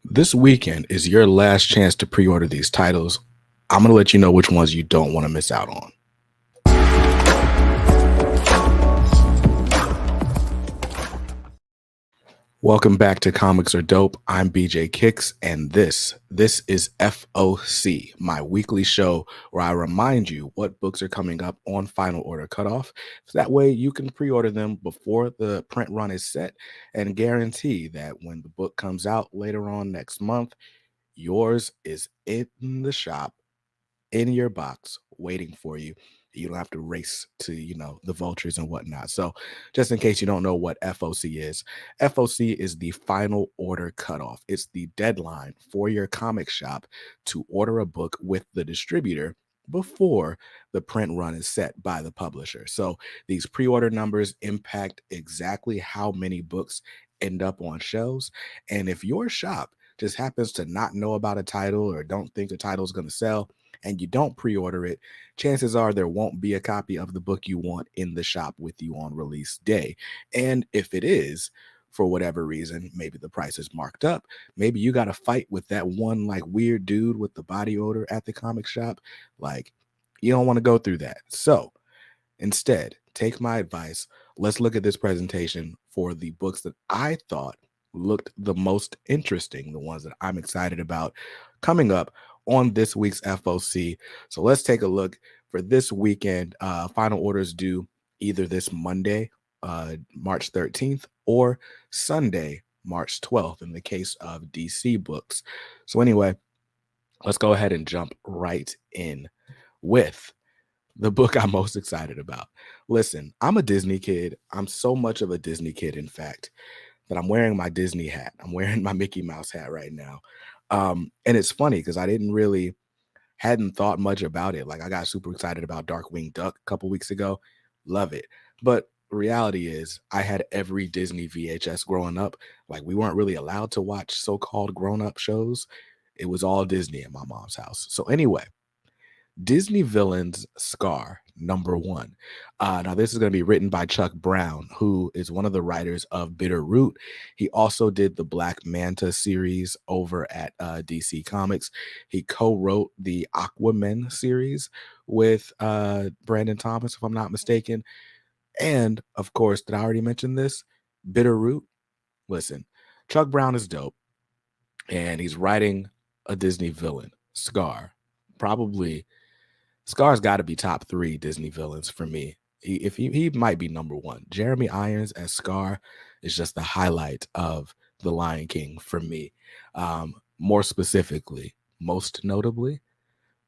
This weekend is your last chance to pre order these titles. I'm going to let you know which ones you don't want to miss out on. Welcome back to Comics Are Dope. I'm BJ Kicks, and this is FOC, my weekly show where I remind you what books are coming up on final order cutoff. So that way you can pre-order them before the print run is set and guarantee that when the book comes out later on next month, yours is in the shop in your box waiting for you. You don't have to race to, the vultures and whatnot. So, just in case you don't know what FOC is the final order cutoff. It's the deadline for your comic shop to order a book with the distributor before the print run is set by the publisher. So, these pre order numbers impact exactly how many books end up on shelves. And if your shop just happens to not know about a title or don't think a title is going to sell, and you don't pre-order it, chances are there won't be a copy of the book you want in the shop with you on release day. And if it is, for whatever reason, maybe the price is marked up, maybe you got to fight with that one like weird dude with the body odor at the comic shop. Like, you don't want to go through that. So instead, take my advice. Let's look at this presentation for the books that I thought looked the most interesting, the ones that I'm excited about coming up on this week's FOC. So let's take a look for this weekend. Final orders due either this Monday, March 13th, or Sunday, March 12th, in the case of DC books. So, anyway, let's go ahead and jump right in with the book I'm most excited about. Listen, I'm a Disney kid. I'm so much of a Disney kid, in fact, that I'm wearing my Disney hat. I'm wearing my Mickey Mouse hat right now. And it's funny because I hadn't thought much about it. Like I got super excited about Darkwing Duck a couple weeks ago. Love it. But reality is I had every Disney VHS growing up. Like we weren't really allowed to watch so-called grown-up shows. It was all Disney at my mom's house. So anyway, Disney Villains Scar, number one. Now, this is going to be written by Chuck Brown, who is one of the writers of Bitter Root. He also did the Black Manta series over at DC Comics. He co-wrote the Aquaman series with Brandon Thomas, if I'm not mistaken. And, of course, did I already mention this? Bitter Root. Listen, Chuck Brown is dope, and he's writing a Disney villain, Scar. Probably Scar's got to be top three Disney villains for me. He might be number one. Jeremy Irons as Scar is just the highlight of The Lion King for me. More specifically, most notably,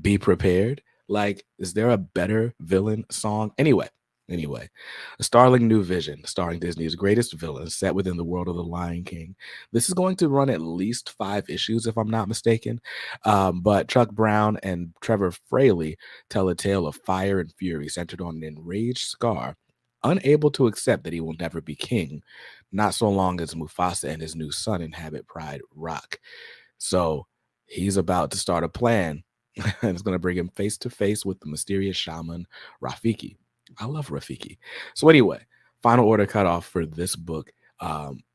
Be Prepared. Like, is there a better villain song? Anyway, A Startling New Vision, starring Disney's greatest villain, set within the world of The Lion King. This is going to run at least 5 issues, if I'm not mistaken. But Chuck Brown and Trevor Fraley tell a tale of fire and fury centered on an enraged Scar, unable to accept that he will never be king, not so long as Mufasa and his new son inhabit Pride Rock. So he's about to start a plan, and it's going to bring him face to face with the mysterious shaman Rafiki. I love Rafiki. So anyway, final order cutoff for this book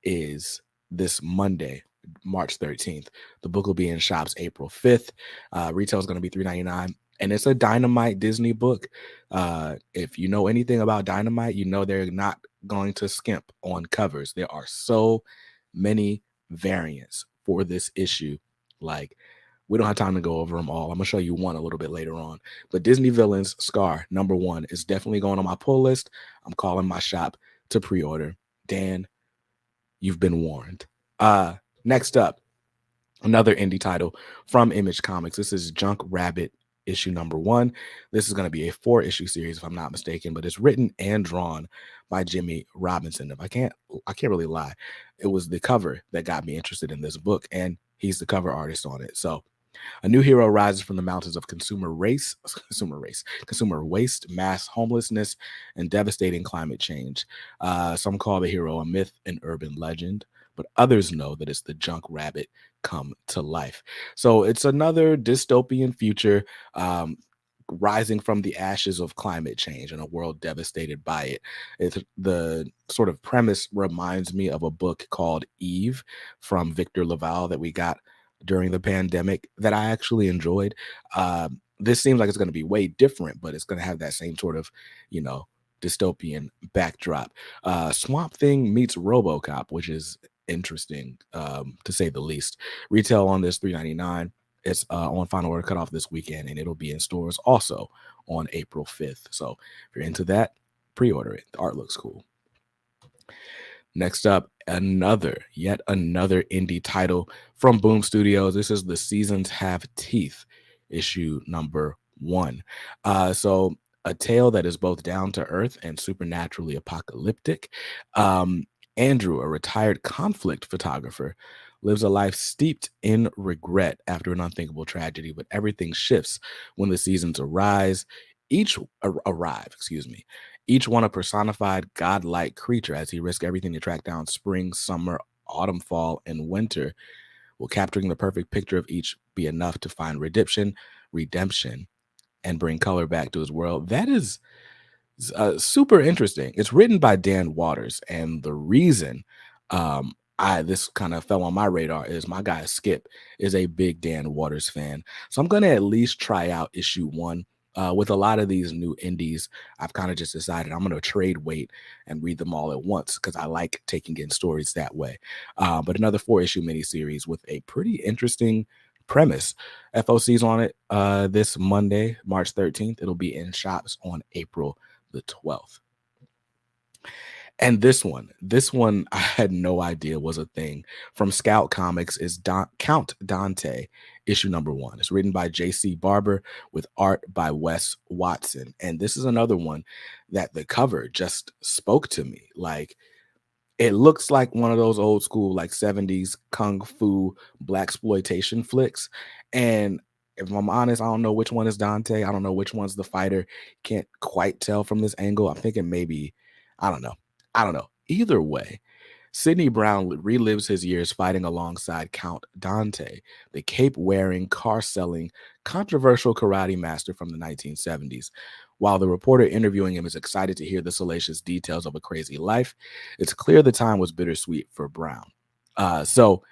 is this Monday, March 13th. The book will be in shops April 5th. Retail is going to be $3.99. And it's a Dynamite Disney book. If you know anything about Dynamite, you know they're not going to skimp on covers. There are so many variants for this issue. Like, we don't have time to go over them all. I'm going to show you one a little bit later on. But Disney Villains Scar, number one, is definitely going on my pull list. I'm calling my shop to pre-order. Dan, you've been warned. Next up, another indie title from Image Comics. This is Junk Rabbit issue number 1. This is going to be a 4-issue series, if I'm not mistaken, but it's written and drawn by Jimmy Robinson. If I can't really lie, it was the cover that got me interested in this book, and he's the cover artist on it. So a new hero rises from the mountains of consumer waste, mass homelessness, and devastating climate change. Some call the hero a myth and urban legend, but others know that it's the junk rabbit come to life. So it's another dystopian future. rising from the ashes of climate change in a world devastated by it. The sort of premise reminds me of a book called Eve from Victor Laval that we got during the pandemic that I actually enjoyed. This seems like it's going to be way different, but it's going to have that same sort of, you know, dystopian backdrop. Swamp Thing meets RoboCop, which is interesting, to say the least. Retail on this $3.99. It's on final order cutoff this weekend, and it'll be in stores also on April 5th. So if you're into that, pre-order it. The art looks cool. Next up, yet another indie title from Boom Studios. This is The Seasons Have Teeth, issue number 1. So a tale that is both down to earth and supernaturally apocalyptic. Andrew, a retired conflict photographer, lives a life steeped in regret after an unthinkable tragedy, but everything shifts when the seasons arrive, excuse me. Each one a personified godlike creature as he risks everything to track down spring, summer, autumn, fall, and winter. Will capturing the perfect picture of each be enough to find redemption, and bring color back to his world? That is super interesting. It's written by Dan Waters, and the reason I this kind of fell on my radar is my guy Skip is a big Dan Waters fan, so I'm gonna at least try out issue 1. With a lot of these new indies, I've kind of just decided I'm gonna trade weight and read them all at once because I like taking in stories that way. But another 4-issue miniseries with a pretty interesting premise. FOC's on it this Monday, March 13th. It'll be in shops on April the 12th. And this one I had no idea was a thing. From Scout Comics is Count Dante, issue number 1. It's written by J.C. Barber with art by Wes Watson. And this is another one that the cover just spoke to me. Like, it looks like one of those old school like 70s kung fu black exploitation flicks. And if I'm honest, I don't know which one is Dante. I don't know which one's the fighter. Can't quite tell from this angle. I'm thinking maybe, I don't know. I don't know. Either way, Sidney Brown relives his years fighting alongside Count Dante, the cape-wearing, car-selling, controversial karate master from the 1970s. While the reporter interviewing him is excited to hear the salacious details of a crazy life, it's clear the time was bittersweet for Brown. So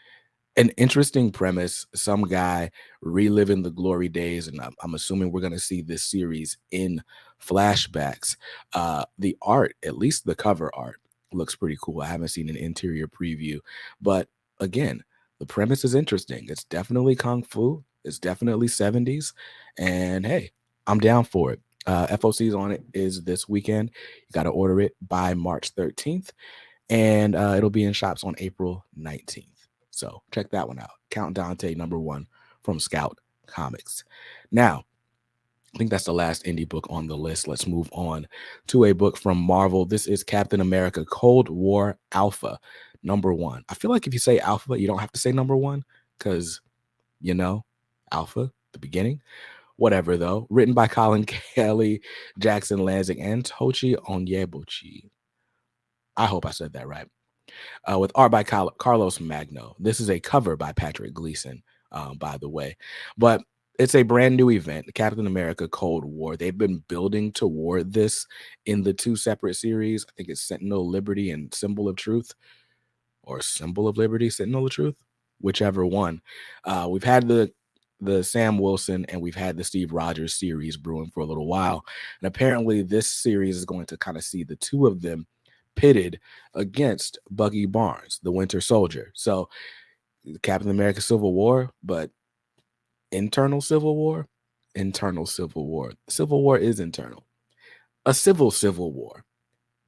an interesting premise, some guy reliving the glory days, and I'm assuming we're going to see this series in flashbacks. The art, at least the cover art, looks pretty cool. I haven't seen an interior preview, but again, the premise is interesting. It's definitely kung fu. It's definitely 70s, and hey, I'm down for it. FOC's on it is this weekend. You got to order it by March 13th, and it'll be in shops on April 19th. So check that one out. Count Dante number 1 from Scout Comics. Now, I think that's the last indie book on the list. Let's move on to a book from Marvel. This is Captain America Cold War Alpha number 1. I feel like if you say Alpha, you don't have to say number 1 because, you know, Alpha, the beginning. Whatever, though. Written by Colin Kelly, Jackson Lansing, and Tochi Onyebuchi. I hope I said that right. With art by Carlos Magno. This is a cover by Patrick Gleason, by the way. But it's a brand new event, Captain America Cold War. They've been building toward this in the 2 separate series. I think it's Sentinel Liberty and Symbol of Truth, or Symbol of Liberty, Sentinel of Truth, whichever one. We've had the Sam Wilson and we've had the Steve Rogers series brewing for a little while. And apparently this series is going to kind of see the 2 of them pitted against Bucky Barnes, the Winter Soldier. So Captain America Civil War, but internal Civil War, Civil War is internal. A civil war,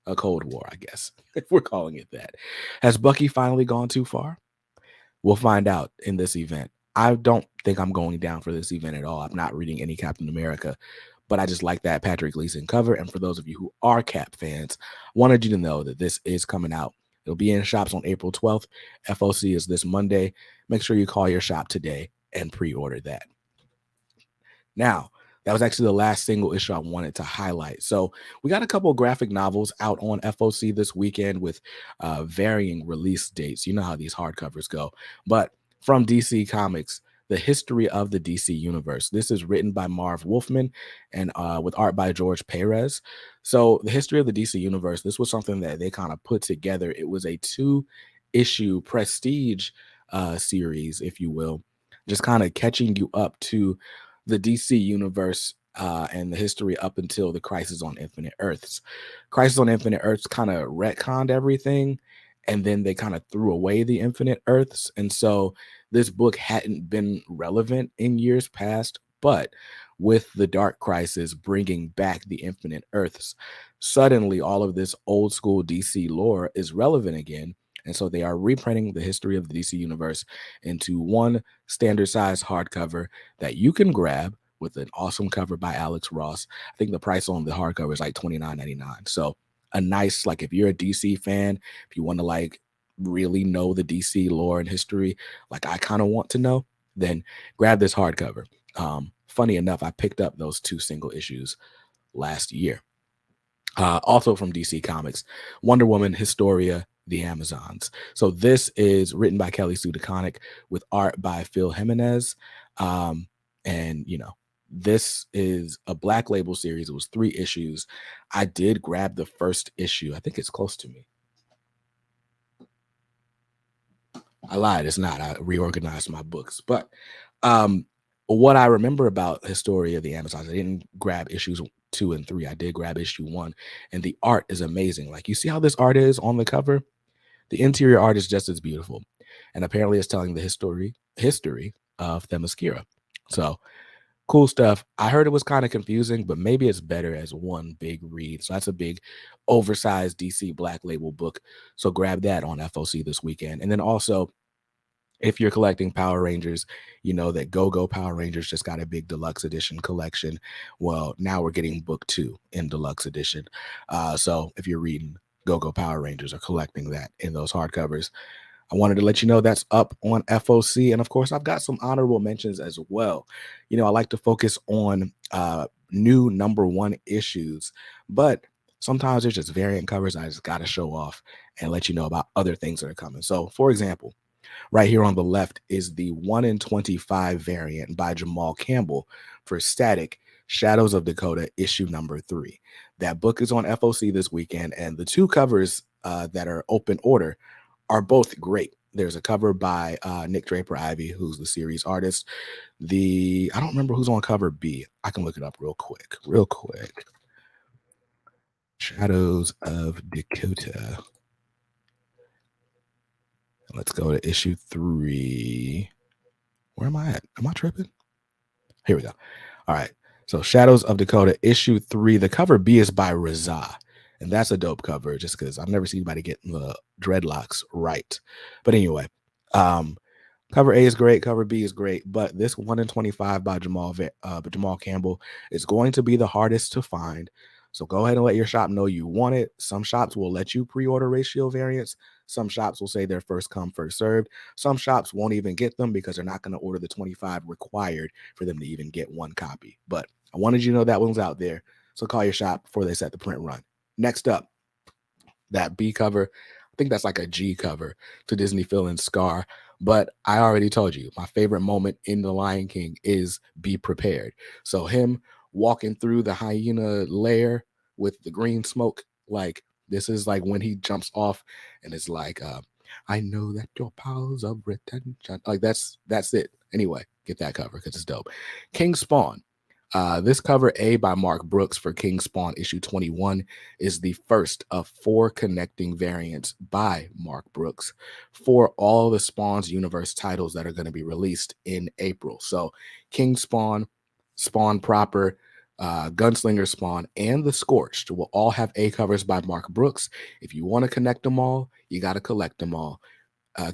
a Cold War, I guess, if we're calling it that. Has Bucky finally gone too far? We'll find out in this event. I don't think I'm going down for this event at all. I'm not reading any Captain America, but I just like that Patrick Gleason cover. And for those of you who are Cap fans, wanted you to know that this is coming out. It'll be in shops on April 12th. FOC is this Monday. Make sure you call your shop today and pre-order that. Now, that was actually the last single issue I wanted to highlight. So we got a couple of graphic novels out on FOC this weekend with varying release dates. You know how these hardcovers go. But from DC Comics, The History of the DC Universe. This is written by Marv Wolfman and with art by George Perez. So, The History of the DC Universe, this was something that they kind of put together. It was a two-issue prestige series, if you will, just kind of catching you up to the DC Universe and the history up until the Crisis on Infinite Earths. Crisis on Infinite Earths kind of retconned everything, and then they kind of threw away the Infinite Earths. And so this book hadn't been relevant in years past, but with the Dark Crisis bringing back the Infinite Earths, suddenly all of this old school DC lore is relevant again. And so they are reprinting the history of the DC universe into one standard size hardcover that you can grab with an awesome cover by Alex Ross. I think the price on the hardcover is like $29.99. So a nice, like, if you're a DC fan, if you want to like really know the DC lore and history, like I kind of want to know, then grab this hardcover. Funny enough, I picked up those two single issues last year. Also from DC Comics, Wonder Woman Historia, The Amazons. So this is written by Kelly Sue DeConnick with art by Phil Jimenez. And, you know, this is a Black Label series. It was 3 issues. I did grab the first issue. I think it's close to me. I lied. It's not. I reorganized my books. But what I remember about Historia of the Amazons, I didn't grab issues 2 and 3. I did grab issue 1, and the art is amazing. Like, you see how this art is on the cover? The interior art is just as beautiful, and apparently it's telling the history of Themyscira. So cool stuff. I heard it was kind of confusing, but maybe it's better as one big read. So that's a big, oversized DC Black Label book. So grab that on FOC this weekend, and then also, if you're collecting Power Rangers, you know that Go-Go Power Rangers just got a big deluxe edition collection. Well, now we're getting book 2 in deluxe edition. So if you're reading Go-Go Power Rangers or collecting that in those hardcovers, I wanted to let you know that's up on FOC. And of course, I've got some honorable mentions as well. You know, I like to focus on new #1 issues, but sometimes there's just variant covers I just got to show off and let you know about other things that are coming. So, for example, right here on the left is the 1 in 25 variant by Jamal Campbell for Static Shadows of Dakota, issue #3. That book is on FOC this weekend, and the 2 covers that are open order are both great. There's a cover by Nick Draper Ivy, who's the series artist. I don't remember who's on cover B. I can look it up real quick. Shadows of Dakota. Let's go to issue 3. Where am I at? Am I tripping? Here we go. All right. So Shadows of Dakota, issue 3. The cover B is by Raza. And that's a dope cover just because I've never seen anybody get the dreadlocks right. But anyway, cover A is great. Cover B is great. But this 1 in 25 by Jamal Campbell is going to be the hardest to find. So go ahead and let your shop know you want it. Some shops will let you pre-order ratio variants. Some shops will say they're first come, first served. Some shops won't even get them because they're not going to order the 25 required for them to even get 1 copy. But I wanted you to know that one's out there. So call your shop before they set the print run. Next up, that B cover. I think that's like a G cover to Disney Villain Scar. But I already told you, my favorite moment in The Lion King is Be Prepared. So him walking through the hyena lair with the green smoke, like, this is like when he jumps off and it's like, I know that your powers of retention. Like, that's it. Anyway, get that cover because it's dope. King Spawn. This cover A by Mark Brooks for King Spawn issue 21 is the first of 4 connecting variants by Mark Brooks for all the Spawn's universe titles that are going to be released in April. So King Spawn, Spawn proper, Gunslinger Spawn, and the Scorched will all have A covers by Mark Brooks. If you want to connect them all, you got to collect them all.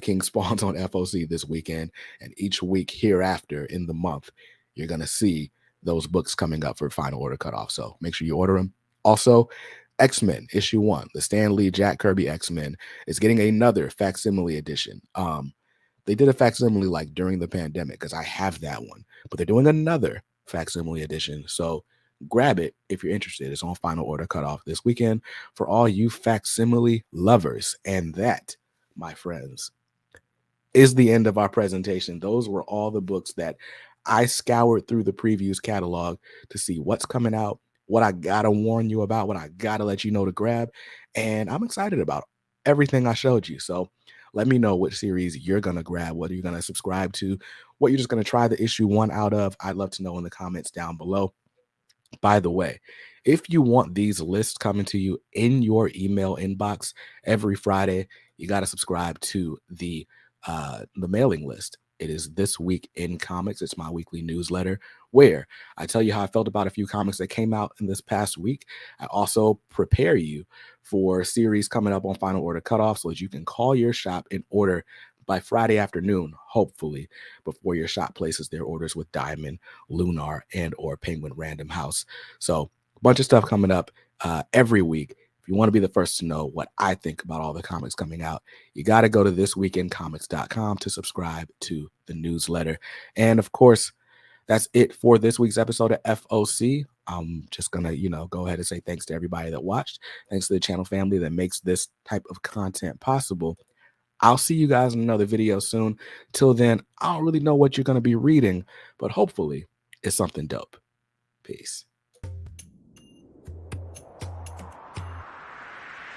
King Spawn's on FOC this weekend, and each week hereafter in the month, you're going to see those books coming up for final order cutoff. So make sure you order them. Also, X-Men issue 1, the Stan Lee Jack Kirby X-Men is getting another facsimile edition. They did a facsimile like during the pandemic because I have that one, but they're doing another facsimile edition. So grab it if you're interested. It's on final order cutoff this weekend for all you facsimile lovers. And that, my friends, is the end of our presentation. Those were all the books that I scoured through the previews catalog to see what's coming out, what I gotta warn you about, what I gotta let you know to grab. And I'm excited about everything I showed you. So let me know which series you're gonna grab, whether you're gonna subscribe to, what you're just gonna try the issue one out of. I'd love to know in the comments down below. By the way, if you want these lists coming to you in your email inbox every Friday, you got to subscribe to the mailing list. It is This Week in Comics. It's my weekly newsletter where I tell you how I felt about a few comics that came out in this past week. I also prepare you for series coming up on Final Order Cutoff so that you can call your shop and order by Friday afternoon, hopefully, before your shop places their orders with Diamond, Lunar, and or Penguin Random House. So a bunch of stuff coming up every week. If you want to be the first to know what I think about all the comics coming out, you got to go to thisweekincomics.com to subscribe to the newsletter. And of course, that's it for this week's episode of FOC. I'm just gonna, go ahead and say thanks to everybody that watched. Thanks to the channel family that makes this type of content possible. I'll see you guys in another video soon. Till then, I don't really know what you're gonna be reading, but hopefully it's something dope. Peace.